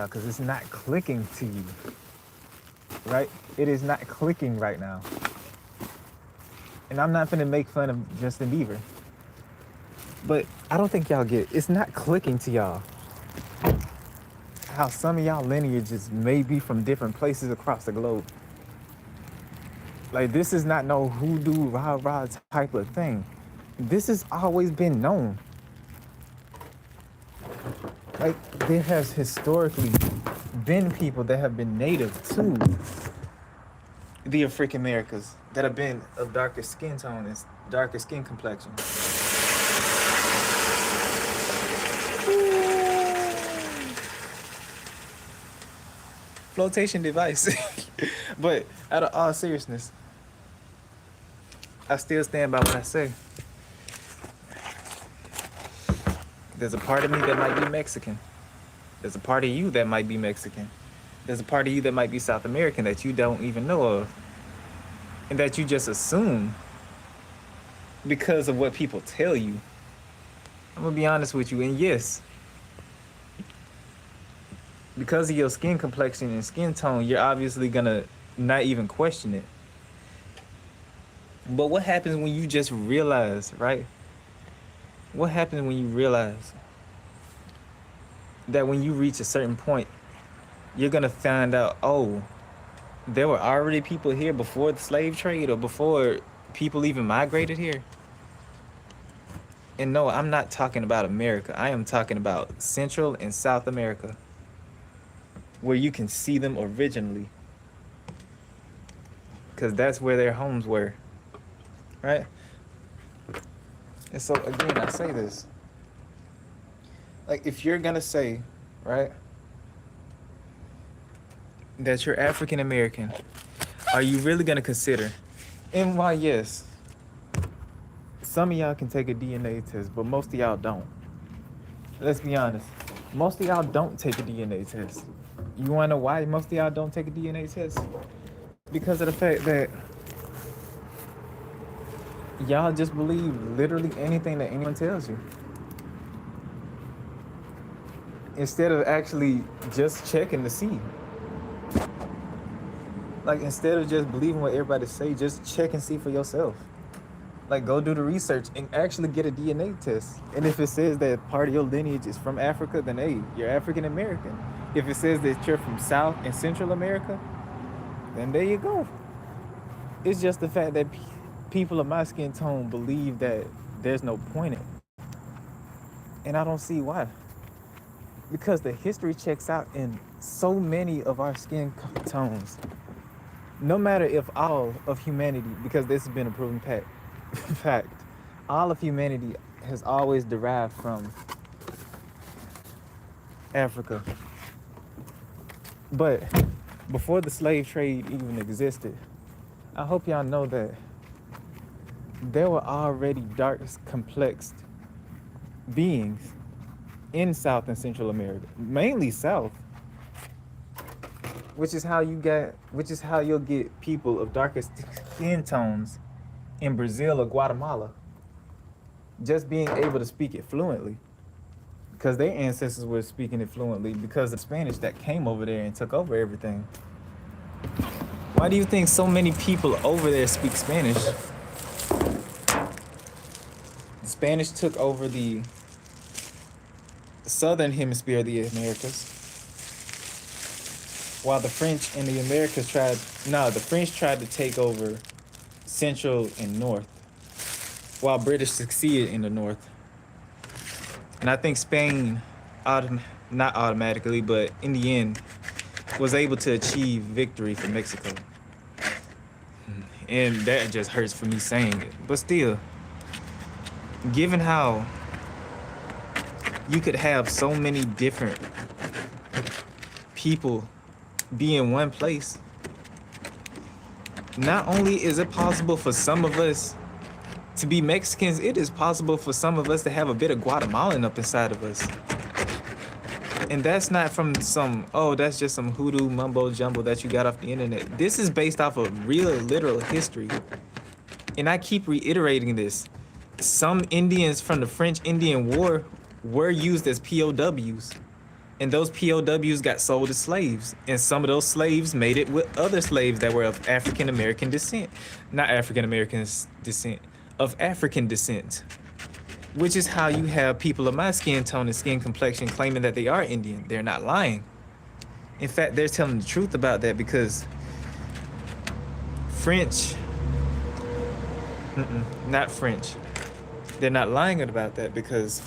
because it's not clicking to you, right? It is not clicking right now. And I'm not gonna make fun of Justin Bieber, but I don't think y'all get it. It's not clicking to y'all how some of y'all lineages may be from different places across the globe. Like, this is not no hoodoo rah rah type of thing. This has always been known. Like, there has historically been people that have been native to the African Americas that have been of darker skin tone and darker skin complexion. Flotation device. But out of all seriousness, I still stand by what I say. There's a part of me that might be Mexican. There's a part of you that might be Mexican. There's a part of you that might be South American that you don't even know of. And that you just assume because of what people tell you. I'm gonna be honest with you, and yes, because of your skin complexion and skin tone, you're obviously gonna not even question it. But what happens when you just realize, right? What happens when you realize that when you reach a certain point, you're gonna find out, oh, there were already people here before the slave trade or before people even migrated here? And no, I'm not talking about America. I am talking about Central and South America, where you can see them originally, because that's where their homes were, right? And so again, I say this, like, if you're gonna say, right, that you're African American, are you really gonna consider, and why, yes, some of y'all can take a DNA test, but most of y'all don't. Let's be honest. Most of y'all don't take a DNA test. You wanna know why most of y'all don't take a DNA test? Because of the fact that y'all just believe literally anything that anyone tells you, instead of actually just checking to see. Like, instead of just believing what everybody say, just check and see for yourself. Like, go do the research and actually get a DNA test. And if it says that part of your lineage is from Africa, then hey, you're African American. If it says that you're from South and Central America, then there you go. It's just the fact that people of my skin tone believe that there's no point in it. And I don't see why. Because the history checks out in so many of our skin tones. No matter if all of humanity, because this has been a proven fact, all of humanity has always derived from Africa. But before the slave trade even existed, I hope y'all know that there were already dark complexed beings in South and Central America, mainly South, which is how you'll get people of darker skin tones in Brazil or Guatemala just being able to speak it fluently, because their ancestors were speaking it fluently because of the Spanish that came over there and took over everything. Why do you think so many people over there speak Spanish? The Spanish took over the southern hemisphere of the Americas, while the French and the Americas the French tried to take over Central and North, while British succeeded in the North. And I think Spain, not automatically, but in the end, was able to achieve victory for Mexico. And that just hurts for me saying it. But still, given how you could have so many different people be in one place, not only is it possible for some of us to be Mexicans, it is possible for some of us to have a bit of Guatemalan up inside of us. And that's not from that's just some hoodoo mumbo jumbo that you got off the internet. This is based off of real, literal history. And I keep reiterating this. Some Indians from the French Indian War were used as POWs. And those POWs got sold as slaves. And some of those slaves made it with other slaves that were of African American descent. Not African American descent, of African descent. Which is how you have people of my skin tone and skin complexion claiming that they are Indian. They're not lying. In fact, they're telling the truth about that because French, not French. They're not lying about that because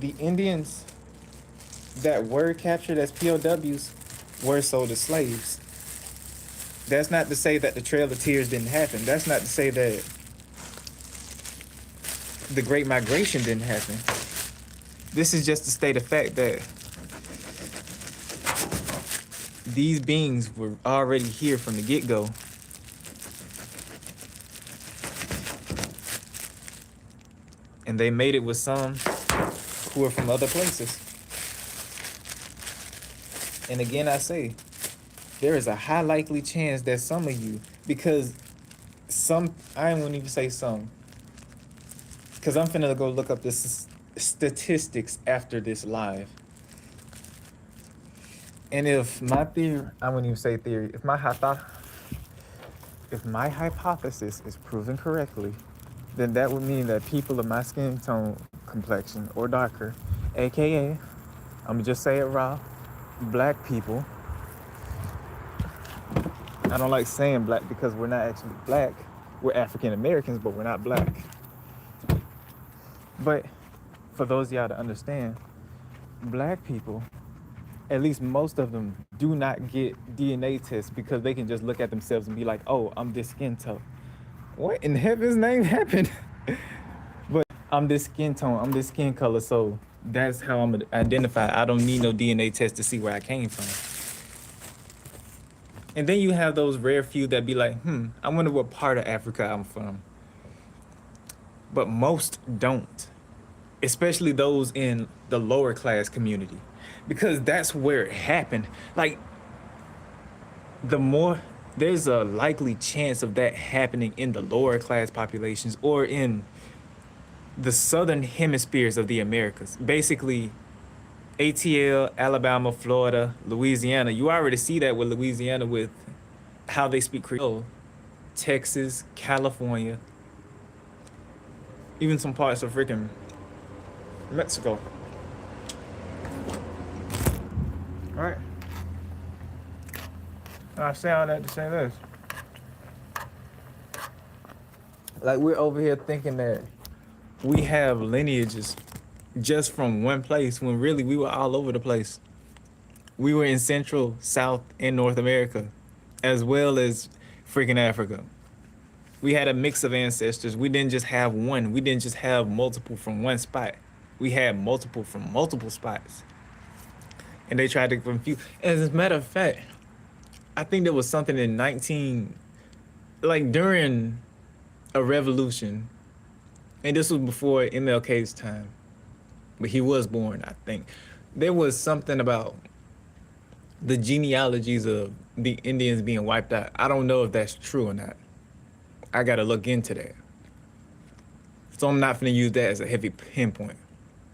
the Indians that were captured as POWs were sold as slaves. That's not to say that the Trail of Tears didn't happen. That's not to say that the Great Migration didn't happen. This is just to state a fact that these beings were already here from the get-go. And they made it with some who are from other places. And again, I say, there is a high likely chance that some of you, because I wouldn't even say some, because I'm finna go look up the statistics after this live. And if my theory, I wouldn't even say theory, if my hypothesis is proven correctly, then that would mean that people of my skin tone complexion or darker, aka, I'm gonna just say it raw, black people. I don't like saying black because we're not actually black. We're African Americans, but we're not black. But for those of y'all to understand, black people, at least most of them, do not get DNA tests because they can just look at themselves and be like, oh, I'm this skin tone. What in heaven's name happened? But I'm this skin tone, I'm this skin color, so that's how I'm gonna identify. I don't need no DNA test to see where I came from. And then you have those rare few that be like, I wonder what part of Africa I'm from. But most don't, especially those in the lower class community, because that's where it happened. Like, there's a likely chance of that happening in the lower class populations or in the southern hemispheres of the Americas. Basically, ATL, Alabama, Florida, Louisiana. You already see that with Louisiana with how they speak Creole. Texas, California, even some parts of freaking Mexico. All right. I say all that to say this. Like, we're over here thinking that we have lineages just from one place when really we were all over the place. We were in Central, South, and North America, as well as freaking Africa. We had a mix of ancestors. We didn't just have one. We didn't just have multiple from one spot. We had multiple from multiple spots. And they tried to confuse. As a matter of fact, I think there was something in during a revolution, and this was before MLK's time, but he was born, I think. There was something about the genealogies of the Indians being wiped out. I don't know if that's true or not. I gotta look into that. So I'm not gonna use that as a heavy pinpoint.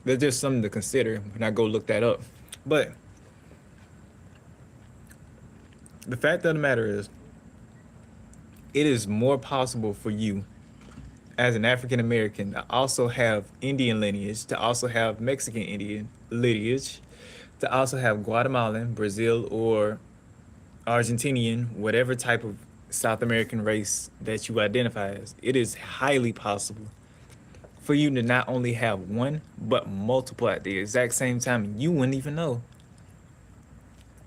There's just something to consider when I go look that up. But the fact of the matter is, it is more possible for you as an African American to also have Indian lineage, to also have Mexican Indian lineage, to also have Guatemalan, Brazil, or Argentinian, whatever type of South American race that you identify as. It is highly possible for you to not only have one, but multiple at the exact same time. You wouldn't even know.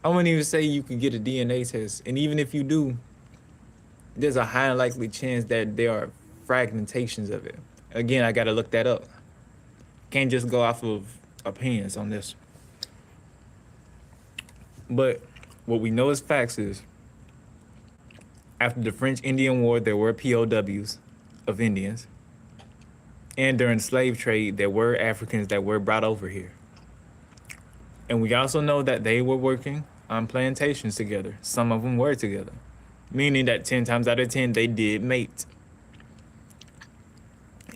I wouldn't even say you could get a DNA test. And even if you do, there's a high likely chance that there are fragmentations of it. Again, I gotta look that up. Can't just go off of opinions on this. But what we know as facts is, after the French Indian War, there were POWs of Indians. And during the slave trade, there were Africans that were brought over here. And we also know that they were working on plantations together. Some of them were together, meaning that 10 times out of 10, they did mate.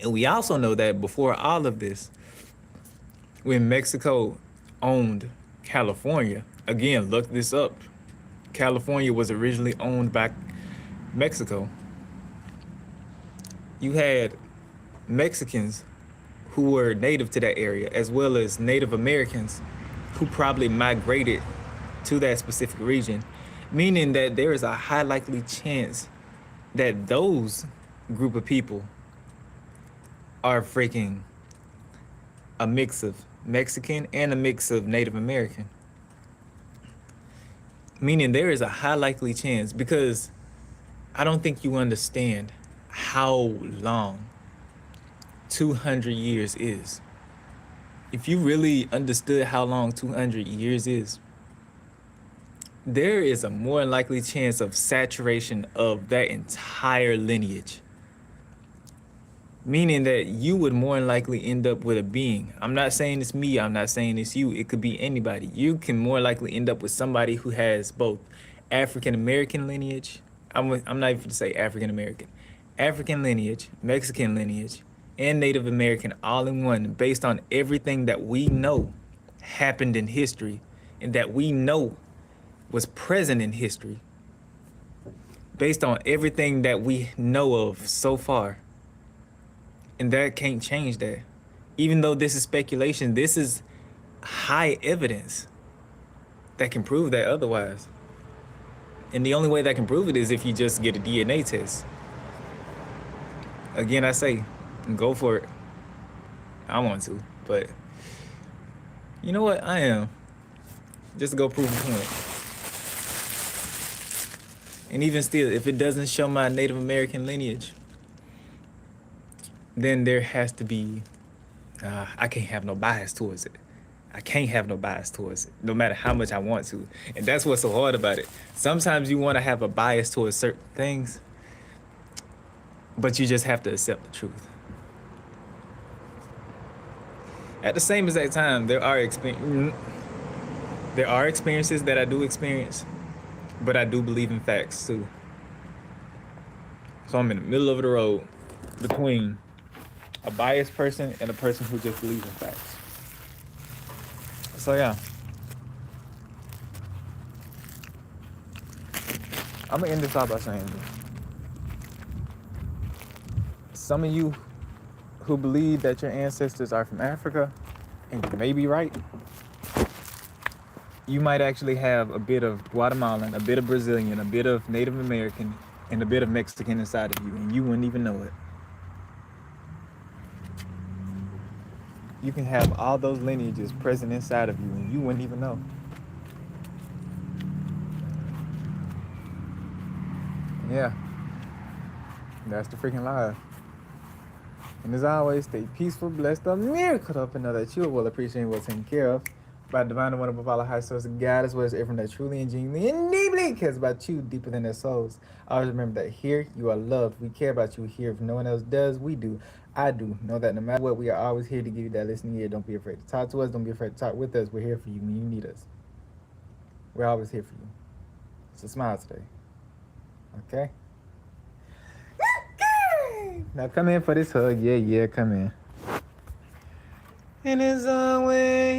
And we also know that before all of this, when Mexico owned California. Again, look this up. California was originally owned by Mexico. You had Mexicans who were native to that area, as well as Native Americans who probably migrated to that specific region, meaning that there is a high likely chance that those group of people are freaking a mix of Mexican and a mix of Native American. Meaning there is a high likely chance, because I don't think you understand how long 200 years is. If you really understood how long 200 years is, there is a more likely chance of saturation of that entire lineage. Meaning that you would more than likely end up with a being. I'm not saying it's me, I'm not saying it's you, it could be anybody. You can more likely end up with somebody who has both African American lineage, I'm not even going to say African American, African lineage, Mexican lineage, and Native American all in one, based on everything that we know happened in history and that we know was present in history, based on everything that we know of so far. And that can't change that. Even though this is speculation, this is high evidence that can prove that otherwise. And the only way that can prove it is if you just get a DNA test. Again, I say, go for it. I want to, but you know what? I am. Just to go prove a point. And even still, if it doesn't show my Native American lineage, then there has to be, I can't have no bias towards it. I can't have no bias towards it, no matter how much I want to. And that's what's so hard about it. Sometimes you want to have a bias towards certain things, but you just have to accept the truth. At the same exact time, there are experiences that I do experience, but I do believe in facts too. So I'm in the middle of the road between a biased person and a person who just believes in facts. So yeah, I'm gonna end this off by saying this. Some of you who believe that your ancestors are from Africa, and you may be right, you might actually have a bit of Guatemalan, a bit of Brazilian, a bit of Native American, and a bit of Mexican inside of you, and you wouldn't even know it. You can have all those lineages present inside of you, and you wouldn't even know. Yeah, that's the freaking life. And as always, stay peaceful, blessed, a miracle up, and know that you will appreciate what's taken care of by divine and wonderful Father, high source of God, as well as everyone that truly and genuinely and deeply cares about you deeper than their souls. Always remember that here you are loved. We care about you here. If no one else does, we do. I do. Know that no matter what, we are always here to give you that listening ear. Don't be afraid to talk to us. Don't be afraid to talk with us. We're here for you when you need us. We're always here for you. So smile today. Okay? Now come in for this hug. Yeah, come in. And as always,